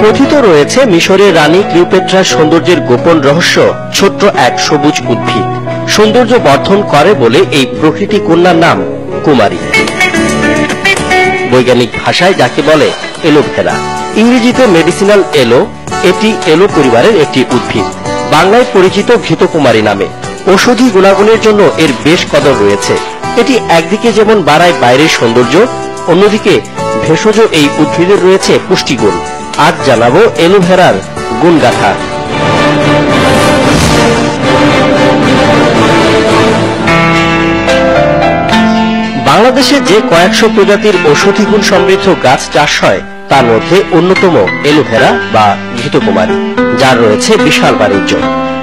কথিত রয়েছে মিশরের রানী ক্লিওপেট্রার সৌন্দর্যের গোপন রহস্য ছোট্ট এক সবুজ উদ্ভিদ সৌন্দর্য বর্ধন করে বলে এই প্রকৃতি কন্যার নাম কুমারী। বৈজ্ঞানিক ভাষায় যাকে বলে এলোভেরা, ইংরেজিতে মেডিসিনাল এলো। এটি এলো পরিবারের একটি উদ্ভিদ, বাংলায় পরিচিত ঘৃতকুমারী নামে। ঔষধি গুণাগুণের জন্য এর বেশ কদর রয়েছে। এটি একদিকে যেমন বাড়ায় বাইরের সৌন্দর্য, অন্যদিকে ভেষজ এই উদ্ভিদের রয়েছে পুষ্টিগুণ। আজ জানাবো এলোভেরার গুণগাথা। বাংলাদেশে যে কয়েকশো প্রজাতির ঔষধি গুণ সমৃদ্ধ গাছ চাষ হয় তার মধ্যে অন্যতম এলোভেরা বা ঘৃতকুমারী, যার রয়েছে বিশাল বাণিজ্য।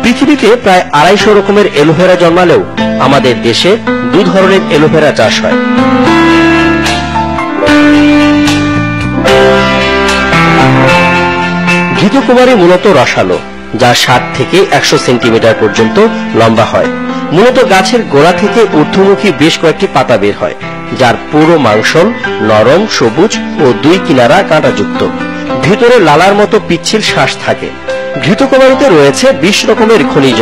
পৃথিবীতে প্রায় 250 রকমের এলোভেরা জন্মালেও আমাদের দেশে 2 ধরনের এলোভেরা চাষ হয়। ঘৃতকুমারী মূলত রসালো, যা 60 থেকে 100 সেন্টিমিটার পর্যন্ত লম্বা হয়। মূলত গাছের গোড়া থেকে ঊর্ধ্বমুখী বেশ কয়েকটি পাতা বের হয়, যার পুরো মাংসল, নরম, সবুজ ও 2 কিনারা কাঁটাযুক্ত। ভিতরে লালার মতো পিচ্ছিল শ্বাস থাকে। ঘৃতকুমারীতে রয়েছে 20 রকমের খনিজ।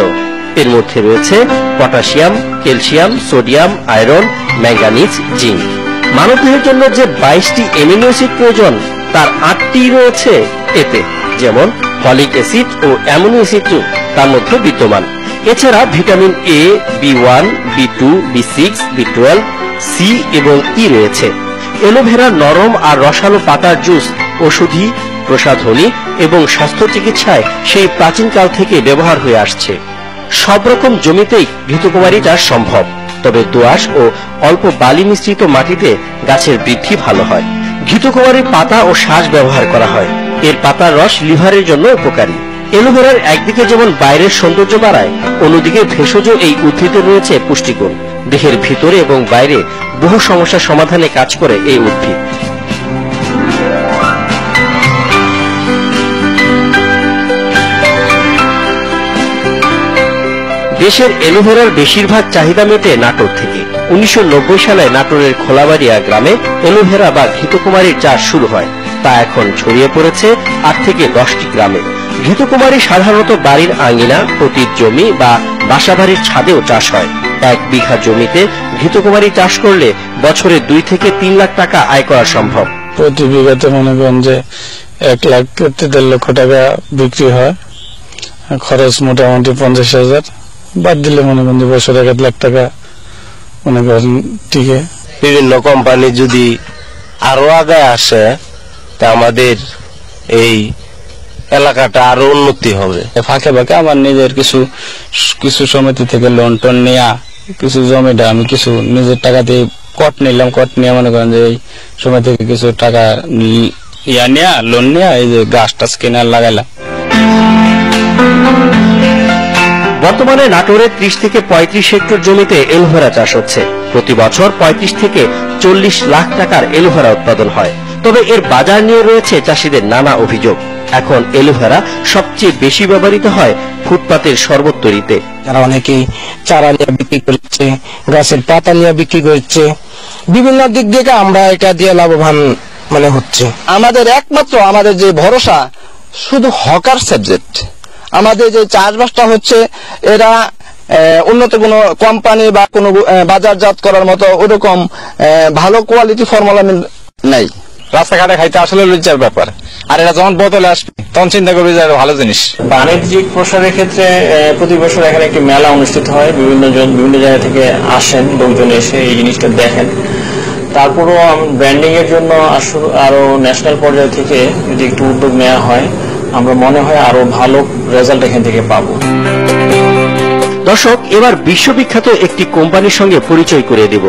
এর মধ্যে রয়েছে potassium, calcium, sodium, iron, manganese, zinc. মানবদেহের জন্য যে 22টি অ্যামিনো অ্যাসিড প্রয়োজন তার 8টি রয়েছে এতে, যেমন ফলিক অ্যাসিড ও অ্যামিনো অ্যাসিড তার মধ্যে বিদ্যমান। এছাড়া vitamin A, B one, B2, বি6, বি12, C এবং ই রয়েছে। এলোভেরার নরম আর রসালো পাতার জুস ঔষধি, প্রসাধনী এবং স্বাস্থ্য চিকিৎসায় সেই প্রাচীনকাল থেকে ব্যবহার হয়ে আসছে। সব রকম জমিতেই ঘৃতকুমারী চাষ সম্ভব, তবে দোআঁশ ও অল্প বালি মিশ্রিত মাটিতে গাছের বৃদ্ধি ভালো হয়। ঘৃতকুমারীর পাতা ও শাঁস ব্যবহার করা হয়। এর পাতার রস লিভারের জন্য উপকারী। এলোভেরার একদিকে যেমন বাইরের সৌন্দর্য বাড়ায়, অন্যদিকে ভেষজ এই উদ্ভিদে রয়েছে পুষ্টিগুণ। দেহের ভিতরে এবং বাইরে বহু সমস্যার সমাধানে কাজ করে এই উদ্ভিদ। দেশের এলোভেরার বেশিরভাগ চাহিদা মেটে নাটোর থেকে। 1990 সালে নাটোরের খোলাবাড়িয়া গ্রামে এলোভেরা বা ঘৃতকুমারীর চাষ শুরু হয়। তা এখন ছড়িয়ে পড়েছে 8 থেকে 10টি গ্রামে। ঘৃতকুমারী সাধারণত বাড়ির আঙিনা, পতিত জমি বা বাসাবাড়ির ছাদেও চাষ হয়। 1 বিঘা জমিতে ঘৃতকুমারী চাষ করলে বছরে 2 থেকে 3 লাখ টাকা আয় করা সম্ভব। প্রতি বিঘাতে মনে করেন যে 1 লাখ থেকে 1.5 লক্ষ টাকা বিক্রি হয়। খরচ মোটামুটি 50,000, বাদ দিলে মনে করেন যে বছরে 1 লাখ টাকা মনে করেন টিকে। বিভিন্ন কোম্পানি যদি আরো আগে আসে তা আমাদের এই এলাকাটা আরো উন্নতি হবে। ফাঁকে ফাঁকে আমার নিজের কিছু সমিতি থেকে লোন টোন নেয়া, কিছু জমিটা আমি কিছু নিজের টাকা দিয়ে কট নিলাম। কট নিয়ে মনে করেন যে এই সময় থেকে কিছু টাকা লোন নেয়া, এই যে গাছ টাছ কিনে লাগাইলাম। বর্তমানে নাটোরে 30 থেকে 35 হেক্টর জমিতে এলোভেরা চাষ হচ্ছে। প্রতি বছর 35 থেকে 40 লাখ টাকার এলোভেরা উৎপাদন হয়। তবে এর বাজার নিয়ে রয়েছে চাষীদের নানা অভিযোগ। এখন এলোভেরা সবচেয়ে বেশি ব্যবহৃত হয় ফুটপাতের শরবত তৈরিতে। যারা অনেকেই চারা নিয়ে বিক্রি করছে, গাছের পাতা নিয়ে বিক্রি করছে। বিভিন্ন দিক থেকে আমরা এটা দিয়ে লাভবান হচ্ছে। আমাদের একমাত্র আমাদের যে ভরসা শুধু হকার সাবজেক্ট। আমাদের যে চাষবাসটা হচ্ছে এরা উন্নত কোনো কোম্পানি বা কোনো বাজারজাত করার মতো ওরকম ভালো কোয়ালিটি ফর্মুলা নাই। রাস্তাঘাটে খাইতে আসলে লজ্জার ব্যাপার, আর এরা যখন বোতলে আসবে তখন চিন্তা করবে যে ভালো জিনিস। বাণিজ্যিক প্রসারের ক্ষেত্রে প্রতি বছর এখানে একটি মেলা অনুষ্ঠিত হয়। বিভিন্ন জায়গা থেকে আসেন লোকজন, এসে এই জিনিসটা দেখেন। তারপরও ব্র্যান্ডিং এর জন্য আরো ন্যাশনাল পর্যায় থেকে যদি একটু উদ্যোগ নেওয়া হয়, আমরা মনে হয় আরো ভালো রেজাল্ট এখান থেকে পাবো। দর্শক, এবার বিশ্ববিখ্যাত একটি কোম্পানির সঙ্গে পরিচয় করে দেব,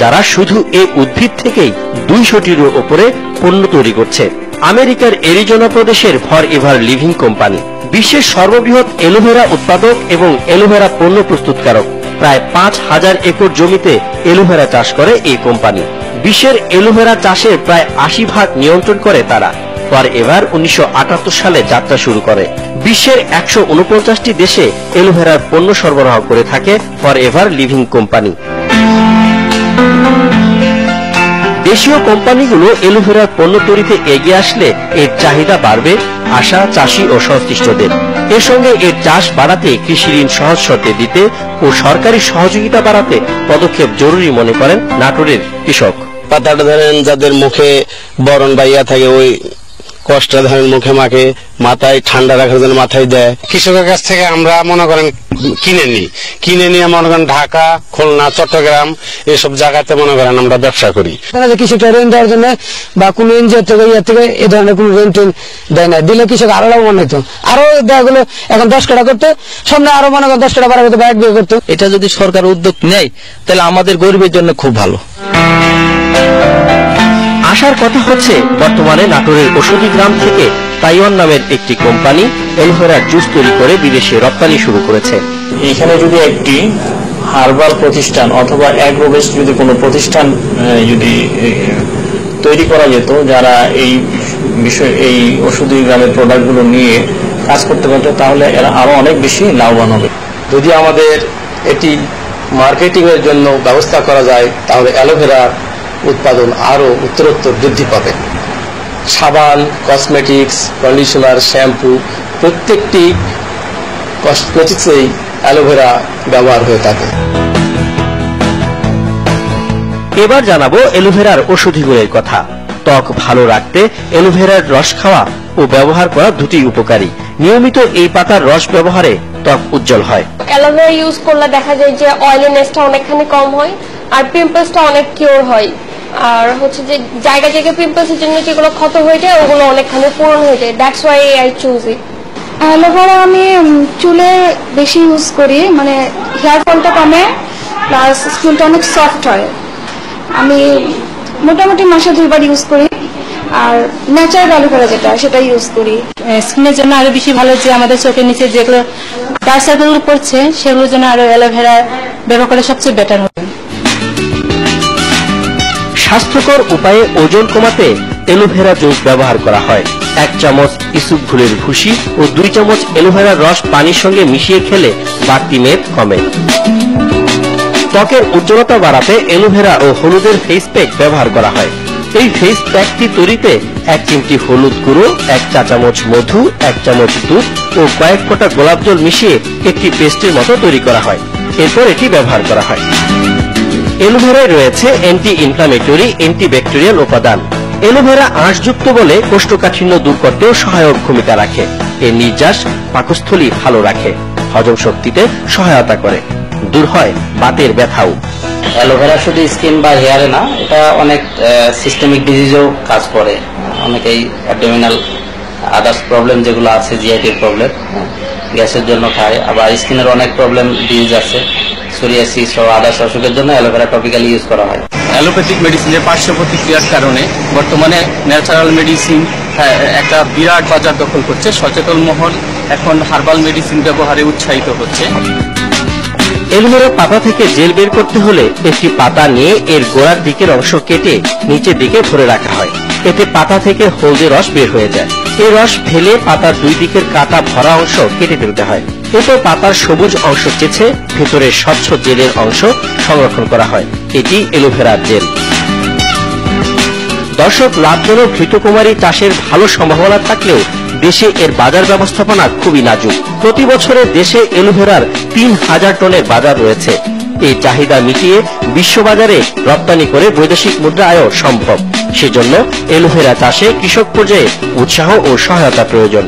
যারা শুধু এই উদ্ভিদ থেকেই 200টিরও উপরে পণ্য তৈরি করছে। আমেরিকার এরিজোনা প্রদেশের ফর এভার লিভিং কোম্পানি বিশ্বের সর্ববৃহৎ এলোভেরা উৎপাদক এবং এলোভেরা পণ্য প্রস্তুতকারক। প্রায় 5000 একর জমিতে এলোভেরা চাষ করে এই কোম্পানি। বিশ্বের এলোভেরা চাষের প্রায় 80% নিয়ন্ত্রণ করে তারা। ফর এভার 1978 সালে যাত্রা শুরু করে। বিশ্বের 149টি দেশে এলোভেরার পণ্য সরবরাহ করে থাকে ফর এভার লিভিং কোম্পানি। দেশীয় কোম্পানিগুলো এলোভেরার পণ্য তৈরিতে এগিয়ে আসলে এর চাহিদা বাড়বে, আশা চাষি ও সংশ্লিষ্টদের। এর সঙ্গে এর চাষ বাড়াতে কৃষি ঋণ সহজ শর্তে দিতে ও সরকারি সহযোগিতা বাড়াতে পদক্ষেপ জরুরি মনে করেন নাটোরের কৃষক। পাতাটা ধরেন যাদের মুখে বরণ বাইয়া থাকে, ওই কষ্ট ধরেন মুখে মাখে, মাথায় ঠান্ডা রাখার জন্য মাথায় দেয়। কৃষকের কাছ থেকে আমরা মনে করেন কিনে নিয়ে মনে করেন ঢাকা, খুলনা, চট্টগ্রাম এসব জায়গাতে মনে করেন আমরা ব্যবসা করি। কৃষকরা ঋণ দেওয়ার জন্য বা কোন এনজিও থেকে এ ধরনের কোন ঋণ টিন দেয় না, দিলে কৃষক আরো লাভবান হতো। আরো দেওয়াগুলো এখন 10 টাকা করতে, সামনে আরো মনে করেন 10 টাকা বাড়া করতে বা 1 বিঘা করতে। এটা যদি সরকার উদ্যোগ নেয় তাহলে আমাদের গরিবের জন্য খুব ভালো। আশার কথা হচ্ছে বর্তমানে নাটোরের ওষুধি গ্রাম থেকে তাইওয়ান নামের একটি কোম্পানি এলোভেরার জুস তৈরি করে বিদেশে রপ্তানি শুরু করেছে। এখানে যদি একটি হার্বাল প্রতিষ্ঠান অথবা অ্যাগ্রোবেস্ট যদি কোনো প্রতিষ্ঠান যদি তৈরি করা যেত, যারা এই বিষয় এই ওষুধি গ্রামের প্রোডাক্টগুলো নিয়ে কাজ করতে পারত, তাহলে এরা আরো অনেক বেশি লাভবান হবে। যদি আমাদের এটি মার্কেটিং এর জন্য ব্যবস্থা করা যায় তাহলে অ্যালোভেরা উৎপাদন আরো উত্তরোত্তর বৃদ্ধি পাবে। সাবান, কসমেটিক্স, কন্ডিশনার, শ্যাম্পু প্রত্যেকটি কসমেটিক্সেই অ্যালোভেরা ব্যবহার হয়ে থাকে। এবার জানাবো এলোভেরার ঔষধি গুণের কথা। ত্বক ভালো রাখতে এলোভেরার রস খাওয়া ও ব্যবহার করা দুটি উপকারী। নিয়মিত এই পাতার রস ব্যবহারে ত্বক উজ্জ্বল হয়। অ্যালোভেরা ইউজ করলে দেখা যায় যে অয়েলিনেসটা অনেকখানি কম হয় আর পিম্পলসটা অনেক কিওর হয়। আর হচ্ছে যে জায়গা জায়গায় পিম্পলসের জন্য যেগুলো ক্ষত হয়ে যায় ওগুলো অনেকখানি পূরণ হয়ে যায়। That's why I choose it. Aloe vera আমি চুলে বেশি ইউজ করি, মানে হেয়ার ফলটা কমে, প্লাস স্কিনটা অনেক সফট হয়। আমি মোটামুটি মাসে 2 বার ইউজ করি, আর ন্যাচারাল অ্যালোভেরা যেটা সেটা ইউজ করি। স্কিনের জন্য আরো বেশি ভালো, যে আমাদের চোখের নিচে যেগুলো ডার্ক সার্কেল পড়ছে সেগুলোর জন্য আরো অ্যালোভেরা ব্যবহার করলে সবচেয়ে বেটার হবে। স্বাস্থ্যকর উপায়ে ওজন কমাতে এলোভেরা জুস ব্যবহার করা হয়। 1 চামচ ইসুপঘুলের ভুসি ও 2 চামচ এলোভেরার রস পানির সঙ্গে মিশিয়ে খেলে বাড়তি মেদ কমে। ত্বকের উজ্জ্বলতা বাড়াতে এলোভেরা ও হলুদের ফেস প্যাক ব্যবহার করা হয়। এই ফেস প্যাকটি তৈরিতে 1 চিমটি হলুদ গুঁড়ো, 1 চা চামচ মধু, 1 চামচ দুধ ও কয়েক ফোঁটা গোলাপ জল মিশিয়ে একটি পেস্টের মতো তৈরি করা হয়। এরপর এটি ব্যবহার করা হয়। এলোভেরায় রয়েছে অ্যান্টি ইনফ্লামেটরি, অ্যান্টিব্যাকটেরিয়াল উপাদান। এলোভেরা আঁশযুক্ত বলে কোষ্ঠকাঠিন্য দূর করতেও সহায়ক ভূমিকা রাখে। এর নির্যাস পাকস্থলী ভালো রাখে, হজম শক্তিতে সহায়তা করে, দূর হয় বাতের ব্যথাও। অ্যালোভেরা শুধু স্কিন বা হেয়ারে না, এটা অনেক সিস্টেমিক ডিজিজেও কাজ করে। অনেকেই অ্যাবডোমিনাল আদার্স প্রবলেম যেগুলো আছে, জিআইটির প্রবলেম, গ্যাসের জন্য খায়। আবার স্কিনের অনেক প্রবলেম ডিজিজ আছে, সোরিয়াসিস ও আদার্স অসুখের জন্য অ্যালোভেরা টপিক্যালি ইউজ করা হয়। অ্যালোপ্যাথিক মেডিসিনের পার্শ্ব প্রতিক্রিয়ার কারণে বর্তমানে ন্যাচারাল মেডিসিন একটা বিরাট বাজার দখল করছে। সচেতন মহল এখন হার্বাল মেডিসিন ব্যবহারে উৎসাহিত হচ্ছে। এলোভেরা পাতা থেকে জেল বের করতে হলে একটি পাতা নিয়ে এর গোড়ার দিকের অংশ কেটে নিচের দিকে ধরে রাখা হয়। এতে পাতা থেকে হলদে রস বের হয়ে যায়। এই রস ফেলে পাতার 2 দিকের কাটা ভরা অংশ কেটে ফেলতে হয়। এরপর পাতার সবুজ অংশ চেঁচে ভেতরের স্বচ্ছ জেলের অংশ সংরক্ষণ করা হয়। এটি এলোভেরার জেল। দর্শক, লাভজনক ঘৃতকুমারী চাষের ভালো সম্ভাবনা থাকলেও দেশে এর বাজার ব্যবস্থাপনা খুবই নাজুক। প্রতি বছরে দেশে এলোভেরার 3000 টনের বাজার রয়েছে। এই চাহিদা মিটিয়ে বিশ্ববাজারে রপ্তানি করে বৈদেশিক মুদ্রা আয়ও সম্ভব। সেজন্য এলোভেরা চাষে কৃষক পর্যায়ে উৎসাহ ও সহায়তা প্রয়োজন।